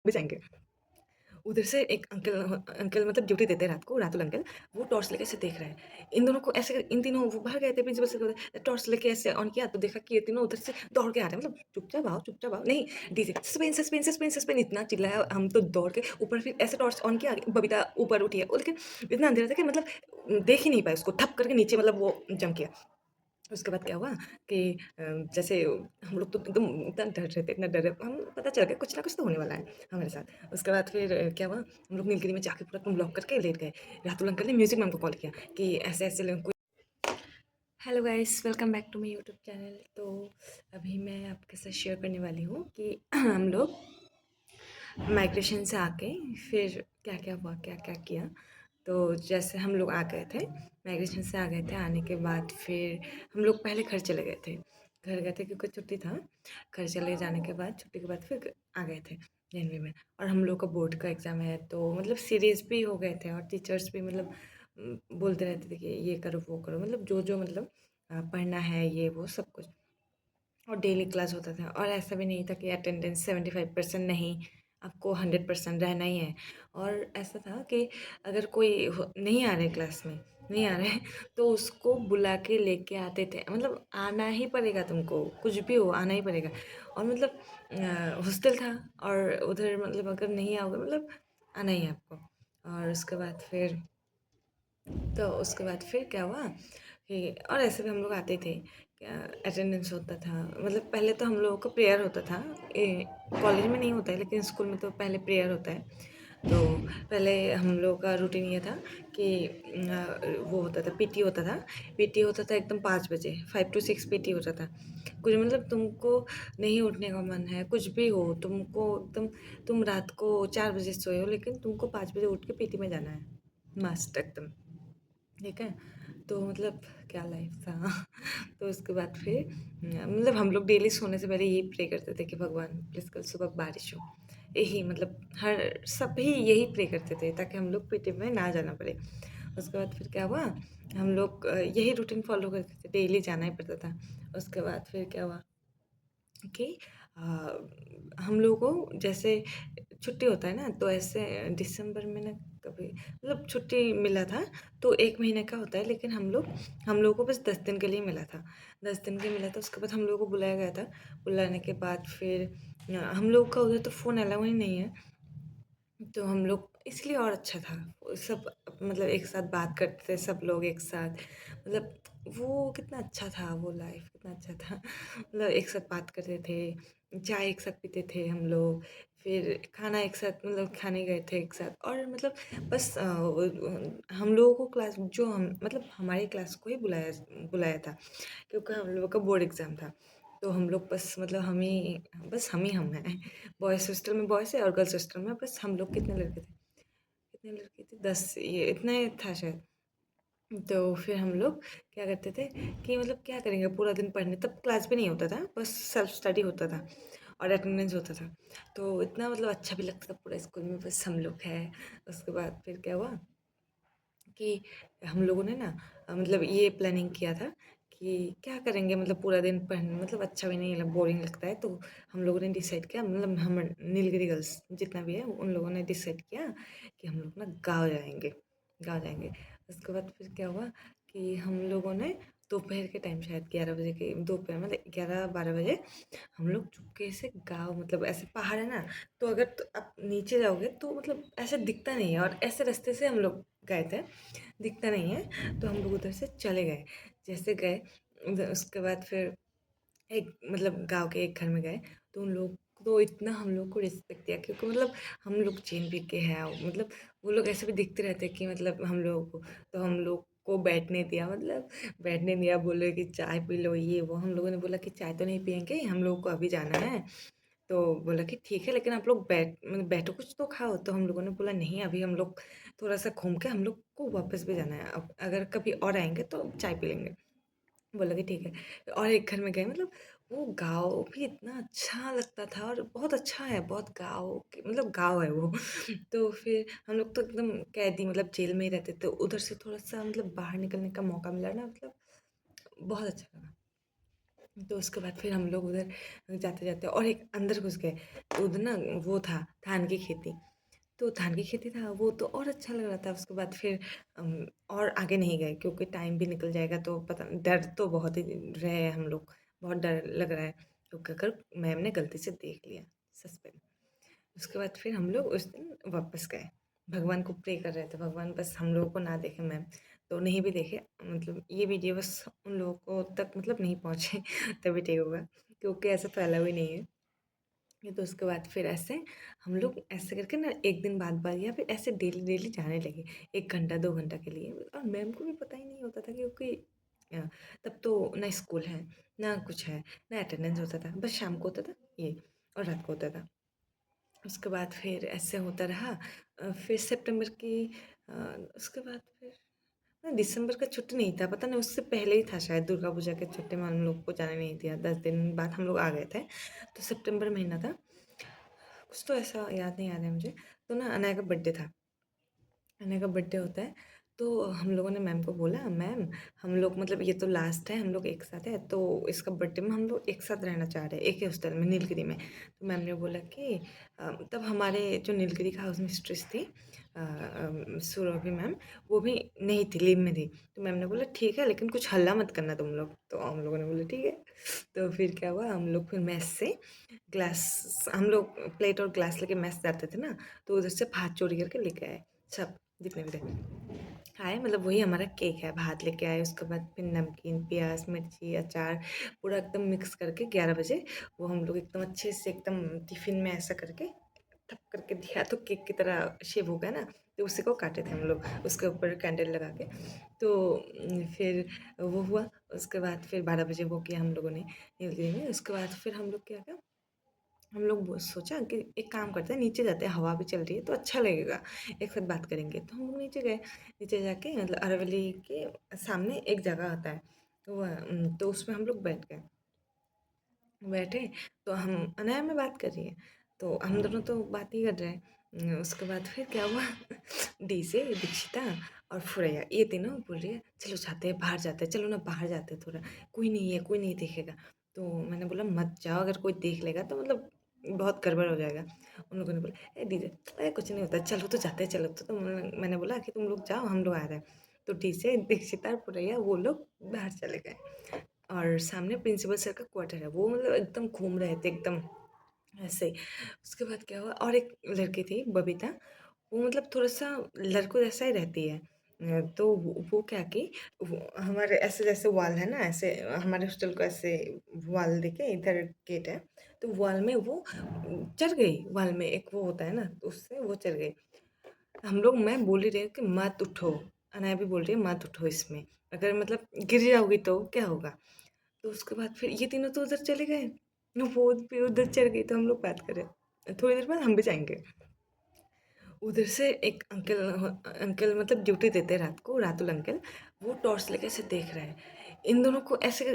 भी जाएँगे। उधर से एक अंकल अंकल मतलब ड्यूटी देते हैं रात को, रातुल अंकल, वो टॉर्च लेके ऐसे देख रहे हैं। इन दोनों को ऐसे इन तीनों वो बाहर गए थे प्रिंसिपल सर के टॉर्च लेके ऐसे ऑन किया तो देखा कि ये तीनों उधर से दौड़ के आ रहे हैं। मतलब चुपचाप आओ, नहीं DJ suspense suspense suspense suspense इतना चिल्लाया हम तो दौड़ के ऊपर फिर ऐसे टॉर्च ऑन किया, बबीता ऊपर उठी है। लेकिन इतना अंधेरा था कि मतलब देख ही नहीं पाए उसको, ठप करके नीचे मतलब वो जंप किया। उसके बाद क्या हुआ कि जैसे हम लोग तो एकदम इतना डर रहे थे, इतना डर रहे हम पता चल गया कुछ ना कुछ तो होने वाला है हमारे साथ। उसके बाद फिर क्या हुआ, हम लोग नीलगिरी में जाके पूरा तुम लॉक करके लेट गए। रातुल अंकल ने म्यूज़िक मैम को कॉल किया कि ऐसे-ऐसे लोगों को hello guys, welcome back to my YouTube channel. तो अभी मैं आपके साथ शेयर करने वाली हूँ कि हम लोग माइग्रेशन से आके फिर क्या-क्या हुआ, क्या-क्या किया। तो जैसे हम लोग आ गए थे, माइग्रेशन से आ गए थे, आने के बाद फिर हम लोग पहले घर चले गए थे। घर गए थे क्योंकि छुट्टी था। घर चले जाने के बाद छुट्टी के बाद फिर आ गए थे जनवरी में। और हम लोग का बोर्ड का एग्ज़ाम है तो मतलब सीरियस भी हो गए थे और टीचर्स भी मतलब बोलते रहते थे कि ये करो, वो करो, मतलब जो-जो मतलब पढ़ना है ये वो सब कुछ। और डेली क्लास होता था और ऐसा भी नहीं था कि अटेंडेंस 75% नहीं, आपको 100% रहना ही है। और ऐसा था कि अगर कोई नहीं आ रहे क्लास में, नहीं आ रहे तो उसको बुला के लेके आते थे, मतलब आना ही पड़ेगा तुमको, कुछ भी हो आना ही पड़ेगा। और मतलब हॉस्टल था और उधर मतलब अगर नहीं आओगे मतलब आना ही है आपको। और उसके बाद फिर क्या हुआ कि और ऐसे भी हम लोग आते थे, अटेंडेंस होता था। मतलब पहले तो हम लोगों का प्रेयर होता था, कॉलेज में नहीं होता है लेकिन स्कूल में तो पहले प्रेयर होता है। तो पहले हम लोगों का रूटीन ये था कि वो होता था, पीटी होता था। पीटी होता था एकदम 5 बजे, 5 to 6 पीटी होता था। कुछ मतलब तुमको नहीं उठने का मन है, कुछ भी हो, तुमको एकदम तुम रात को 4 बजे सोए हो लेकिन तुमको 5 बजे उठ के पीटी में जाना है, मस्त एकदम। ठीक है? तो मतलब क्या लाइफ़ था। तो उसके बाद फिर मतलब हम लोग डेली सोने से पहले यही प्रे करते थे कि भगवान प्लीज़ कल सुबह बारिश हो। यही मतलब हर सभी यही प्रे करते थे ताकि हम लोग पीटी में ना जाना पड़े। उसके बाद फिर क्या हुआ, हम लोग यही रूटीन फ़ॉलो करते थे, डेली जाना ही पड़ता था। उसके बाद फिर क्या हुआ कि हम लोगों को जैसे छुट्टी होता है ना, तो ऐसे दिसंबर में ना कभी मतलब छुट्टी मिला था, तो 1 महीने का होता है लेकिन हम लोगों को बस 10 दिन के लिए मिला था। 10 दिन के लिए मिला था, उसके बाद हम लोगों को बुलाया गया था। बुलाने के बाद फिर हम लोग का उधर तो फ़ोन अलाउ ही नहीं है। तो हम लोग इसलिए और अच्छा था। वो सब मतलब एक साथ बात करते थे सब लोग एक साथ। मतलब वो कितना अच्छा था, वो लाइफ़ कितना अच्छा था। मतलब एक साथ बात करते थे, चाय एक साथ पीते थे हम लोग, फिर खाना एक साथ मतलब खाने गए थे एक साथ और मतलब बस हम लोगों को क्लास जो हम मतलब हमारी क्लास को ही बुलाया था क्योंकि हम लोगों का बोर्ड एग्ज़ाम था। तो हम लोग बस हम हैं। बॉयज़ हॉस्टल में बॉयज़ है और गर्ल्स हॉस्टल में बस हम लोग कितने लड़के थे? कितने लड़के थे? 10 ये इतना ही था शायद। तो फिर हम लोग क्या करते थे कि मतलब क्या करेंगे पूरा दिन पढ़ने, तब क्लास भी नहीं होता था, बस सेल्फ स्टडी होता था और अटेंडेंस होता था। तो इतना मतलब अच्छा भी लगता था पूरा स्कूल में बस हम लोग हैं। उसके बाद फिर क्या हुआ कि हम लोगों ने ना मतलब ये प्लानिंग किया था कि क्या करेंगे मतलब पूरा दिन पढ़ने मतलब अच्छा भी नहीं लग बोरिंग लगता है। तो हम लोगों ने डिसाइड किया मतलब हम नीलगिरी गर्ल्स जितना भी है उन लोगों ने डिसाइड किया कि हम लोग ना गाँव जाएँगे। उसके बाद फिर क्या हुआ कि हम लोगों ने दोपहर के टाइम शायद 11 बजे के दोपहर मतलब 11-12 बजे हम लोग चुपके से गाँव मतलब ऐसे पहाड़ है ना, तो अगर आप नीचे जाओगे तो मतलब ऐसे दिखता नहीं है और ऐसे रास्ते से हम लोग गए थे, दिखता नहीं है, तो हम लोग उधर से चले गए। जैसे गए उधर उसके बाद फिर एक मतलब गाँव के एक घर में गए, तो उन लोग तो इतना हम लोग को रिस्पेक्ट दिया क्योंकि मतलब हम लोग चेन पी के हैं मतलब वो लोग ऐसे भी दिखते रहते हैं कि मतलब हम लोगों को, तो हम लोग को बैठने दिया मतलब बैठने दिया, बोले कि चाय पी लो ये वो। हम लोगों ने बोला कि चाय तो नहीं पिएँगे, हम लोगों को अभी जाना है। तो बोला कि ठीक है लेकिन आप लोग बैठो कुछ तो खाओ। तो हम लोगों ने बोला नहीं अभी हम लोग थोड़ा-सा घूम के हम लोग को वापस भी जाना है। अब अगर कभी और आएँगे तो चाय पी लेंगे। बोला कि ठीक है और एक घर में गए मतलब वो गाँव भी इतना अच्छा लगता था और बहुत अच्छा है, बहुत गाँव के मतलब गाँव है वो। तो फिर हम लोग तो एकदम कैदी मतलब जेल में ही रहते थे। उधर से थोड़ा-सा मतलब बाहर निकलने का मौका मिला ना मतलब बहुत अच्छा लगा। तो उसके बाद फिर हम लोग उधर जाते-जाते और एक अंदर घुस गए। तो उधर ना वो था धान की खेती। तो धान की खेती था वो तो और अच्छा लग रहा था। उसके बाद फिर और आगे नहीं गए क्योंकि टाइम भी निकल जाएगा तो पता डर तो बहुत ही रहे हैं हम लोग। बहुत डर लग रहा है क्योंकि अगर मैम ने गलती से देख लिया सस्पेंस। उसके बाद फिर हम लोग उस दिन वापस गए। भगवान को प्रे कर रहे थे, भगवान बस हम लोगों को ना देखे मैम, तो नहीं भी देखे मतलब ये वीडियो बस उन लोगों को तक मतलब नहीं पहुँचे तभी ठीक होगा क्योंकि ऐसा तो अलाउ ही नहीं है। ये तो उसके बाद फिर ऐसे हम लोग ऐसे करके ना 1 दिन बाद-बाद या फिर ऐसे डेली-डेली जाने लगे। 1 घंटा 2 घंटा के लिए और मैम को भी पता ही नहीं होता था क्योंकि अ, तब तो ना स्कूल है, ना कुछ है, ना अटेंडेंस होता था। बस शाम को होता था ये और रात को होता था। उसके बाद फिर ऐसे होता रहा फिर सितंबर की अ, उसके बाद फिर ना दिसंबर का छुट्टी नहीं था, पता नहीं उससे पहले ही था शायद दुर्गा पूजा के छुट्टी में हम लोग को जाने नहीं दिया, 10 दिन बाद हम लोग आ गए थे। तो सितंबर महीना था, कुछ तो ऐसा याद नहीं आ रहा है मुझे। तो ना अनया का बर्थडे था। अनया का बर्थडे होता है, तो हम लोगों ने मैम को बोला, "मैम, हम लोग मतलब ये तो लास्ट है, हम लोग एक साथ हैं, तो इसका बर्थडे में हम लोग एक साथ रहना चाह रहे हैं, एक ही हॉस्टल में, नीलगिरी में।" तो मैम ने बोला कि तब हमारे जो नीलगिरी का हाउस मिस्ट्रेस थी सुरभि मैम, वो भी नहीं थी, लीव में थी। तो मैम ने बोला, "ठीक है, लेकिन कुछ हल्ला मत करना तुम लोग।" तो हम लोगों ने बोला, "ठीक है।" तो फिर क्या हुआ, हम लोग फिर मेस से ग्लास हम लोग प्लेट और ग्लास लेके मेस जाते थे ना, तो उधर से भात चोरी करके लेके आए, सब जितने भी थे। आए मतलब वही हमारा केक है, भात लेके आए, उसके बाद फिर नमकीन, प्याज़, मिर्ची, अचार पूरा एकदम मिक्स करके 11 बजे वो हम लोग एकदम अच्छे से एकदम टिफ़िन में ऐसा करके थप करके दिया तो केक की तरह शेप हो गया ना, तो उसी को काटे थे हम लोग, उसके ऊपर कैंडल लगा के। तो फिर वो हुआ, उसके बाद फिर 12 बजे वो किया हम लोगों ने नीलगिरी में, उसके बाद फिर हम लोग क्या किया हम लोग वो सोचा कि एक काम करते हैं नीचे जाते हैं हवा भी चल रही है तो अच्छा लगेगा एक साथ बात करेंगे तो हम लोग नीचे गए नीचे जाके मतलब अरवली के सामने एक जगह आता है तो तो उसमें हम लोग बैठ गए बैठे तो हम अनाया में बात कर रही है तो हम दोनों तो बात ही कर रहे हैं उसके बाद फिर क्या हुआ डी से दीक्षिता और फुरैया ये तीनों बोल रही है चलो जाते हैं बाहर जाते हैं चलो ना बाहर जाते हैं थोड़ा कोई नहीं है कोई नहीं देखेगा तो मैंने बोला मत जाओ अगर कोई देख लेगा तो मतलब बहुत गड़बड़ हो जाएगा उन लोगों ने बोला ए डीजे अरे कुछ नहीं होता चलो तो जाते हैं चलो तो मैंने बोला कि तुम लोग जाओ हम लोग आ रहे हैं तो डी से दीक्षिता और फुरैया वो लोग बाहर चले गए और सामने प्रिंसिपल सर का क्वार्टर है वो मतलब एकदम घूम रहे थे एकदम ऐसे उसके बाद क्या हुआ और एक लड़की थी बबीता वो मतलब थोड़ा-सा लड़कों जैसा ही रहती है। तो वो क्या की वो हमारे ऐसे जैसे वॉल है ना ऐसे हमारे हॉस्टल को ऐसे वॉल देके इधर गेट है, तो वॉल में वो चढ़ गई वॉल में एक वो होता है ना, तो उससे वो चढ़ गई। हम लोग मैं बोल ही रही हूँ कि मत उठो, अनाया भी बोल रही है मत उठो इसमें, अगर मतलब गिर जाओगी तो क्या होगा? तो उसके बाद फिर ये तीनों तो उधर चले गए, वो भी उधर चढ़ गई तो हम लोग बात कर रहे हैं। थोड़ी देर बाद हम भी जाएँगे। उधर से एक अंकल अंकल मतलब ड्यूटी देते हैं रात को रातुल अंकल वो टॉर्च लेके ऐसे देख रहे हैं इन दोनों को ऐसे